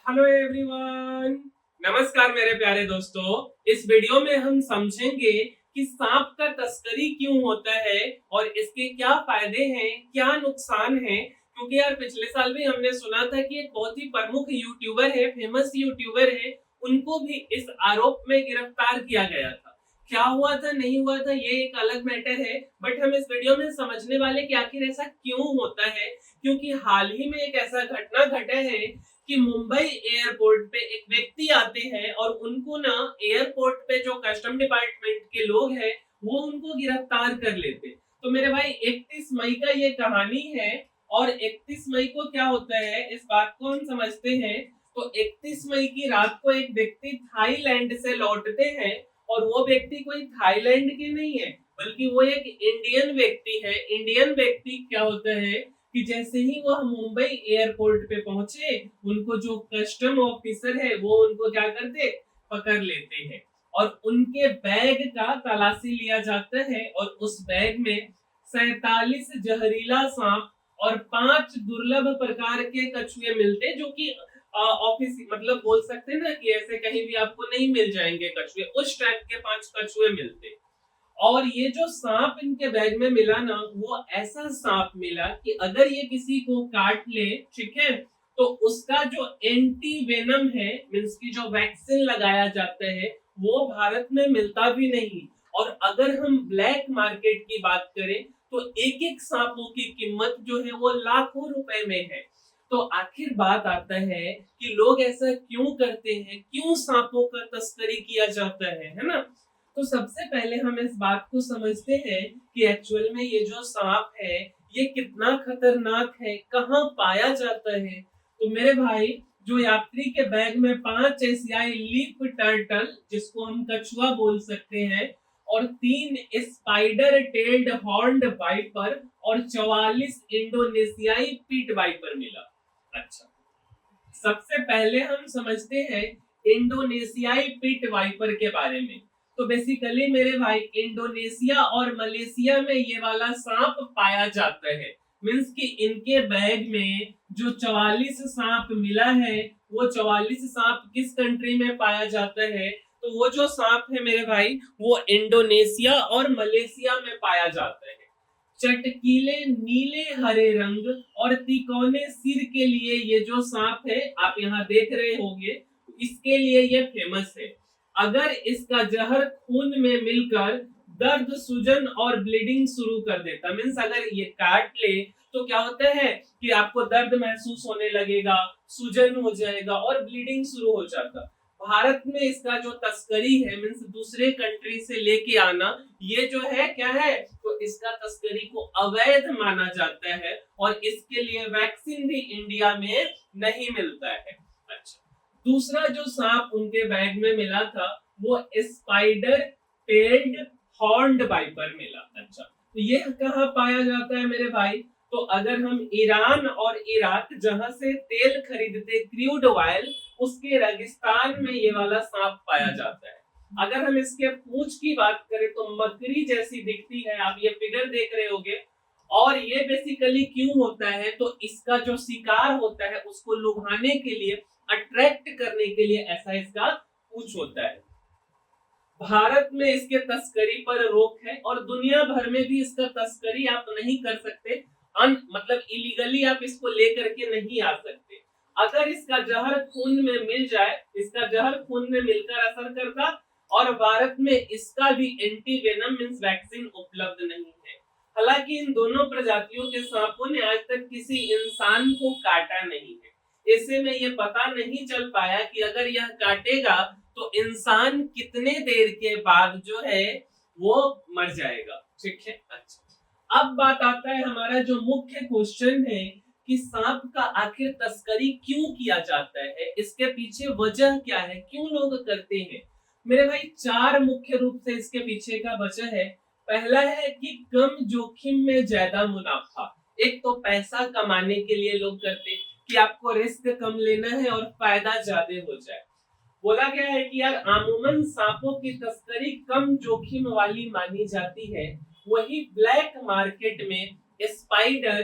Hello everyone, नमस्कार मेरे प्यारे दोस्तों। इस वीडियो में हम समझेंगे कि सांप का तस्करी क्यों होता है और इसके क्या फायदे हैं, क्या नुकसान हैं। क्योंकि यार पिछले साल भी हमने सुना था कि एक बहुत ही प्रमुख यूट्यूबर है, फेमस यूट्यूबर है, उनको भी इस आरोप में गिरफ्तार किया गया था। क्या हुआ था नहीं हुआ था ये एक अलग मैटर है, बट हम इस वीडियो में समझने वाले कि आखिर ऐसा क्यों होता है। क्योंकि हाल ही में एक ऐसा घटना घटा है कि मुंबई एयरपोर्ट पे एक व्यक्ति आते हैं और उनको ना एयरपोर्ट पे जो कस्टम डिपार्टमेंट के लोग हैं वो उनको गिरफ्तार कर लेते। तो मेरे भाई 31 मई का ये कहानी है। और 31 मई को क्या होता है इस बात को हम समझते हैं। तो 31 मई की रात को एक व्यक्ति थाईलैंड से लौटते हैं और वो व्यक्ति कोई थाईलैंड के नहीं है, बल्कि वो एक इंडियन व्यक्ति है। इंडियन व्यक्ति क्या होता है कि जैसे ही वह मुंबई एयरपोर्ट पे पहुंचे, उनको जो कस्टम ऑफिसर है वो उनको क्या करते, पकड़ लेते हैं और उनके बैग का तलाशी लिया जाता है। और उस बैग में 47 जहरीला सांप और 5 दुर्लभ प्रकार के कछुए मिलते, जो कि ऑफिस मतलब बोल सकते हैं ना कि ऐसे कहीं भी आपको नहीं मिल जाएंगे कछुए, उस टाइप के 5 कछुए मिलते। और ये जो सांप इनके बैग में मिला ना, वो ऐसा सांप मिला कि अगर ये किसी को काट ले, ठीक है, तो उसका जो एंटी वेनम है, मींस की जो वैक्सीन लगाया जाता है, वो भारत में मिलता भी नहीं। और अगर हम ब्लैक मार्केट की बात करें तो एक एक सांपों की कीमत जो है वो लाखों रुपए में है। तो आखिर बात आता है कि लोग ऐसा क्यों करते हैं, क्यों सांपों का तस्करी किया जाता है ना। तो सबसे पहले हम इस बात को समझते हैं कि एक्चुअल में ये जो सांप है ये कितना खतरनाक है, कहाँ पाया जाता है। तो मेरे भाई, जो यात्री के बैग में 5 एशियाई लीफ टर्टल, जिसको हम कछुआ बोल सकते हैं, और 3 स्पाइडर टेल्ड हॉर्न्ड वाइपर और 44 इंडोनेशियाई पीट वाइपर मिला। अच्छा, सबसे पहले हम समझते हैं इंडोनेशियाई पिट वाइपर के बारे में। तो बेसिकली मेरे भाई, इंडोनेशिया और मलेशिया में ये वाला सांप पाया जाता है। मींस कि इनके बैग में जो 44 सांप मिला है, वो 44 सांप किस कंट्री में पाया जाता है, तो वो जो सांप है मेरे भाई, वो इंडोनेशिया और मलेशिया में पाया जाता है। चटकीले नीले हरे रंग और तिकोने सिर के लिए ये जो सांप है आप यहाँ देख रहे होंगे, इसके लिए ये फेमस है। अगर इसका जहर खून में मिलकर दर्द, सूजन और ब्लीडिंग शुरू कर देता, मीन्स अगर ये काट ले तो क्या होता है कि आपको दर्द महसूस होने लगेगा, सूजन हो जाएगा और ब्लीडिंग शुरू हो जाता। भारत में इसका जो तस्करी है, मीन्स दूसरे कंट्री से लेके आना, ये जो है क्या है, तो इसका तस्करी को अवैध माना जाता है और इसके लिए वैक्सीन भी इंडिया में नहीं मिलता है। अच्छा, दूसरा जो सांप उनके बैग में मिला था वो स्पाइडर टेल्ड हॉर्न्ड वाइपर मिला। अच्छा, तो ये कहाँ पाया जाता है मेरे भाई, तो अगर हम ईरान और इराक जहां से तेल खरीदते क्रूड ऑयल, उसके रेगिस्तान में ये वाला सांप पाया जाता है। अगर हम इसके पूंछ की बात करें तो मकड़ी जैसी दिखती है, आप ये फिगर देख रहे होंगे। और ये बेसिकली क्यों होता है, तो इसका जो शिकार होता है उसको लुभाने के लिए, अट्रैक्ट करने के लिए ऐसा इसका पूंछ होता है। भारत में इसके तस्करी पर रोक है और दुनिया भर में भी इसका तस्करी आप नहीं कर सकते, मतलब इलीगली आप इसको लेकर के नहीं आ सकते। अगर इसका जहर खून में मिल जाए, इसका जहर खून में मिलकर असर करता, और भारत में इसका भी एंटी वेनम मींस वैक्सीन उपलब्ध नहीं है। हालांकि इन दोनों प्रजातियों के सांपों ने आज तक किसी इंसान को काटा नहीं है। ऐसे में ये पता नहीं चल पाया कि अगर यह काटेगा तो इंसान कितने देर के बाद जो है वो मर जाएगा। ठीक है, अच्छा, अब बात आता है हमारा जो मुख्य क्वेश्चन है कि सांप का आखिर तस्करी क्यों किया जाता है, इसके पीछे वजह क्या है, क्यों लोग करते हैं। मेरे भाई, 4 मुख्य रूप से इसके पीछे का वजह है। पहला है कि कम जोखिम में ज्यादा मुनाफा। एक तो पैसा कमाने के लिए लोग करते हैं कि आपको रिस्क कम लेना है और फायदा ज्यादा हो जाए। बोला गया है कि यार अमूमन सांपों की तस्करी कम जोखिम वाली मानी जाती है। वही ब्लैक मार्केट में स्पाइडर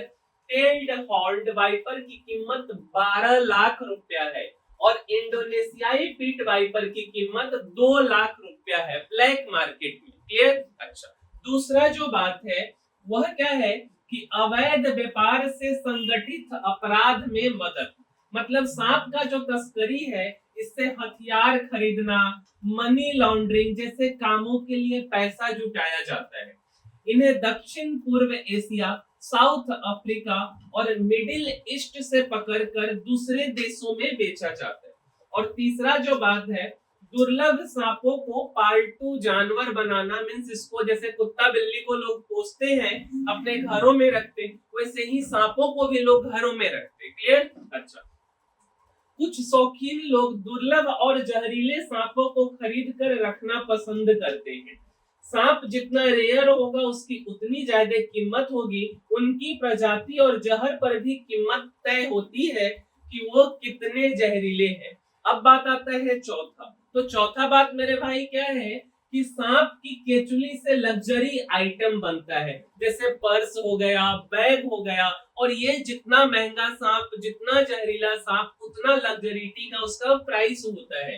टेल्ड हॉर्न्ड वाइपर की कीमत 12 लाख रुपया है और इंडोनेशियाई पीट वाइपर की कीमत 2 लाख रुपया है ब्लैक मार्केट में। क्लियर? अच्छा, दूसरा जो बात है वह क्या है कि अवैध व्यापार से संगठित अपराध में मदद। मतलब सांप का जो तस्करी है इससे हथियार खरीदना, मनी लॉन्ड्रिंग जैसे कामों के लिए पैसा जुटाया जाता है। इन्हें दक्षिण पूर्व एशिया, साउथ अफ्रीका और मिडिल ईस्ट से पकड़कर दूसरे देशों में बेचा जाता है। और तीसरा जो बात है, दुर्लभ सांपों को पालतू जानवर बनाना, मीन्स इसको जैसे कुत्ता बिल्ली को लोग पोसते हैं अपने घरों में रखते, वैसे ही सांपों को भी लोग घरों में रखते। क्लियर? अच्छा, कुछ शौकीन लोग दुर्लभ और जहरीले सांपों को खरीद कर रखना पसंद करते हैं। सांप जितना रेयर होगा उसकी उतनी ज्यादा कीमत होगी। उनकी प्रजाति और जहर पर भी कीमत तय होती है कि वो कितने जहरीले हैं। अब बात आता है चौथा। तो चौथा बात मेरे भाई क्या है कि सांप की केचुली से लग्जरी आइटम बनता है, जैसे पर्स हो गया, बैग हो गया। और ये जितना महंगा सांप, जितना जहरीला सांप, उतना लग्जरिटी का उसका प्राइस होता है।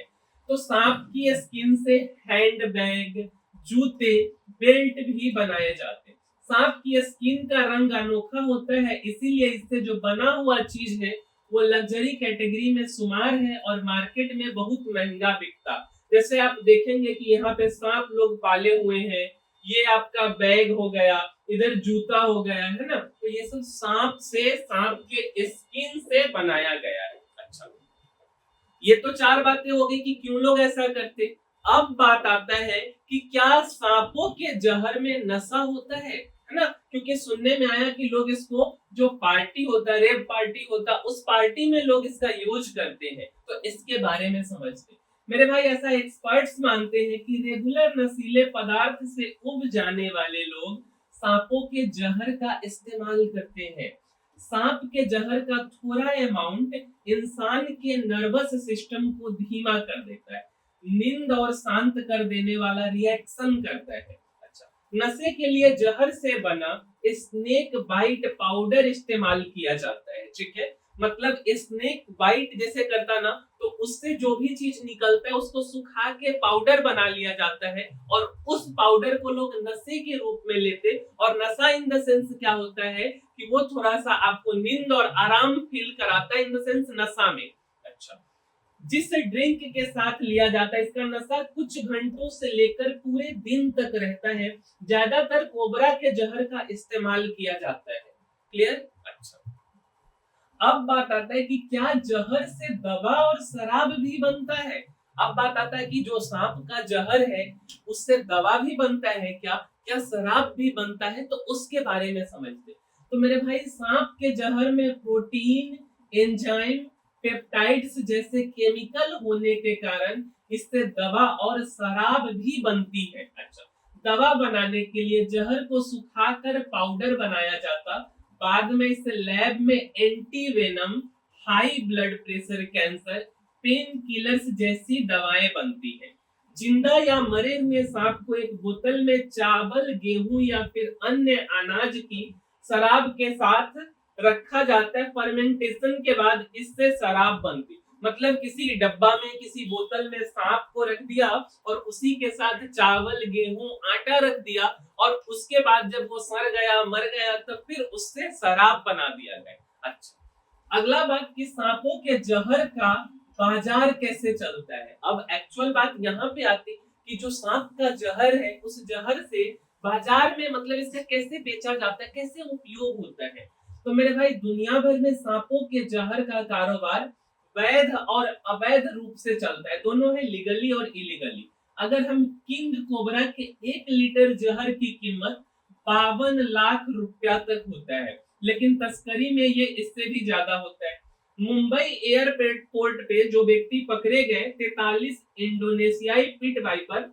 तो सांप की स्किन से हैंड बैग, जूते, बेल्ट भी बनाए जाते हैं। सांप की स्किन का रंग अनोखा होता है, इसीलिए इससे जो बना हुआ चीज है वो लग्जरी कैटेगरी में शुमार है और मार्केट में बहुत महंगा बिकता। जैसे आप देखेंगे कि यहाँ पे सांप लोग पाले हुए हैं, ये आपका बैग हो गया, इधर जूता हो गया, है ना। तो ये सब सांप से, सांप के स्किन से बनाया गया है। अच्छा, ये तो 4 बातें हो गई कि क्यों लोग ऐसा करते। अब बात आता है कि क्या सांपों के जहर में नशा होता है ना। क्योंकि सुनने में आया कि लोग इसको, जो पार्टी होता है, रेप पार्टी होता है, उस पार्टी में लोग इसका यूज करते हैं। तो इसके बारे में समझते। मेरे भाई, ऐसा एक्सपर्ट्स मानते हैं कि रेगुलर नशीले पदार्थ से उब जाने वाले लोग सांपों के जहर का इस्तेमाल करते हैं। सांप के जहर का थोड़ा अमाउंट इंसान के नर्वस सिस्टम को धीमा कर देता है, नींद और शांत कर देने वाला रिएक्शन करता है। अच्छा, नशे के लिए जहर से बना स्नेक बाइट पाउडर इस्तेमाल किया जाता है। ठीक है, मतलब स्नेक बाइट जैसे करता ना, तो उससे जो भी चीज निकलता है उसको सुखा के पाउडर बना लिया जाता है और उस पाउडर को लोग नशे के रूप में लेते। और नशा इन द सेंस क्या होता है कि वो थोड़ा सा आपको नींद और आराम फील कराता है, इन द सेंस नशा में। अच्छा, जिस ड्रिंक के साथ लिया जाता है, इसका नशा कुछ घंटों से लेकर पूरे दिन तक रहता है। ज्यादातर कोबरा के जहर का इस्तेमाल किया जाता है। क्लियर? अच्छा, अब बात आता है कि क्या जहर से दवा और शराब भी बनता है। अब बात आता है कि जो सांप का जहर है उससे दवा भी बनता है क्या, क्या शराब भी बनता है, तो उसके बारे में समझते। तो मेरे भाई, सांप के जहर में प्रोटीन, एंजाइम, पेप्टाइड्स जैसे केमिकल होने के कारण इससे दवा और शराब भी बनती है। अच्छा, दवा बनाने के लिए जहर को सुखाकर पाउडर बनाया जाता, बाद में इसे लैब में anti venom, high blood pressure, cancer, pain killers जैसी दवाएं बनती हैं। जिंदा या मरे हुए सांप को एक बोतल में चावल, गेहूं या फिर अन्य अनाज की शराब के साथ रखा जाता है। फर्मेंटेशन के बाद इससे शराब बनती। मतलब किसी डब्बा में, किसी बोतल में सांप को रख दिया और उसी के साथ चावल, गेहूं, आटा रख दिया और उसके बाद जब वो सड़ गया, मर गया, तब फिर उससे शराब बना दिया गया। अच्छा, अगला बात कि सांपों के जहर का बाजार कैसे चलता है। अब एक्चुअल बात यहाँ पे आती कि जो सांप का जहर है, उस जहर से बाजार में, मतलब इसका कैसे बेचा जाता है, कैसे उपयोग होता है। तो मेरे भाई, दुनिया भर में सांपों के जहर का कारोबार वैध और अवैध रूप से चलता है, दोनों है, लीगली और इलीगली। अगर हम किंग कोबरा के 1 लीटर जहर की कीमत 52 लाख रुपया तक होता है, लेकिन तस्करी में ये इससे भी ज्यादा होता है। मुंबई एयरपोर्ट पे जो व्यक्ति पकड़े गए, 43 इंडोनेशियाई पिट वाइपर,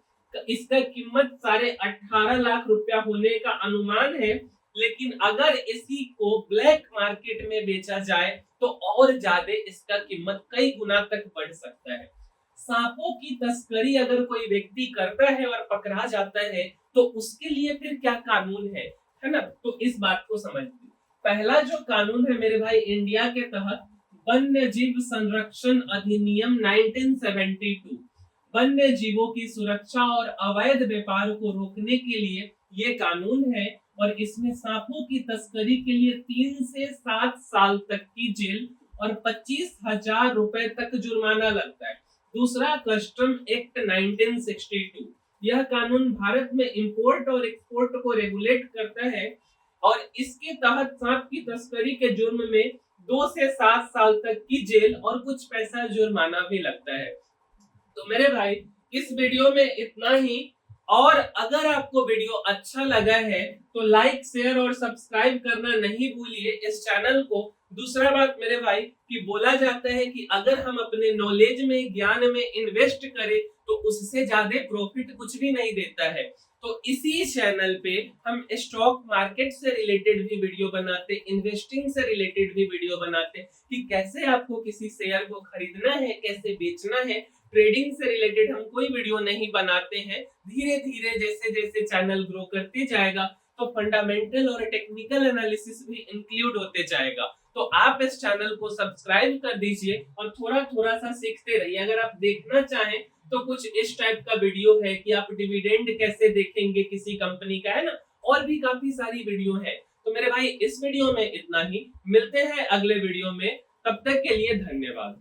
इसका कीमत 18.5 लाख रुपया होने का अनुमान है। लेकिन अगर इसी को ब्लैक मार्केट में बेचा जाए तो और ज्यादा इसका कीमत कई गुना तक बढ़ सकता है। सांपों की तस्करी अगर कोई व्यक्ति करता है और पकड़ा जाता है तो उसके लिए फिर क्या कानून है ना। तो इस बात को समझिए। पहला जो कानून है मेरे भाई, इंडिया के तहत वन्य जीव संरक्षण अधिनियम 1972 वन्य जीवों की सुरक्षा और अवैध व्यापार को रोकने के लिए ये कानून है और इसमें सांपों की तस्करी के लिए 3 से 7 साल तक की जेल और 25,000 रुपए तक जुर्माना लगता है। दूसरा, कस्टम एक्ट 1962, यह कानून भारत में इंपोर्ट और एक्सपोर्ट को रेगुलेट करता है और इसके तहत सांप की तस्करी के जुर्म में 2 से 7 साल तक की जेल और कुछ पैसा जुर्माना भी लगता है। तो मेरे भाई, इस वीडियो में इतना ही। और अगर आपको वीडियो अच्छा लगा है तो लाइक, शेयर और सब्सक्राइब करना नहीं भूलिए इस चैनल को। दूसरा बात मेरे भाई, कि बोला जाता है कि अगर हम अपने नॉलेज में, ज्ञान में इन्वेस्ट करें तो उससे ज्यादा प्रॉफिट कुछ भी नहीं देता है। तो इसी चैनल पे हम स्टॉक मार्केट से रिलेटेड भी वीडियो बनाते, इन्वेस्टिंग से रिलेटेड भी वीडियो बनाते कि कैसे आपको किसी शेयर को खरीदना है, कैसे बेचना है। ट्रेडिंग से रिलेटेड हम कोई वीडियो नहीं बनाते हैं। धीरे धीरे जैसे जैसे चैनल ग्रो करते जाएगा तो फंडामेंटल और टेक्निकल एनालिसिस भी इंक्लूड होते जाएगा। तो आप इस चैनल को सब्सक्राइब कर दीजिए और थोड़ा थोड़ा सा सीखते रहिए। अगर आप देखना चाहें तो कुछ इस टाइप का वीडियो है कि आप डिविडेंड कैसे देखेंगे किसी कंपनी का, है ना, और भी काफी सारी वीडियो है। तो मेरे भाई, इस वीडियो में इतना ही। मिलते हैं अगले वीडियो में, तब तक के लिए धन्यवाद।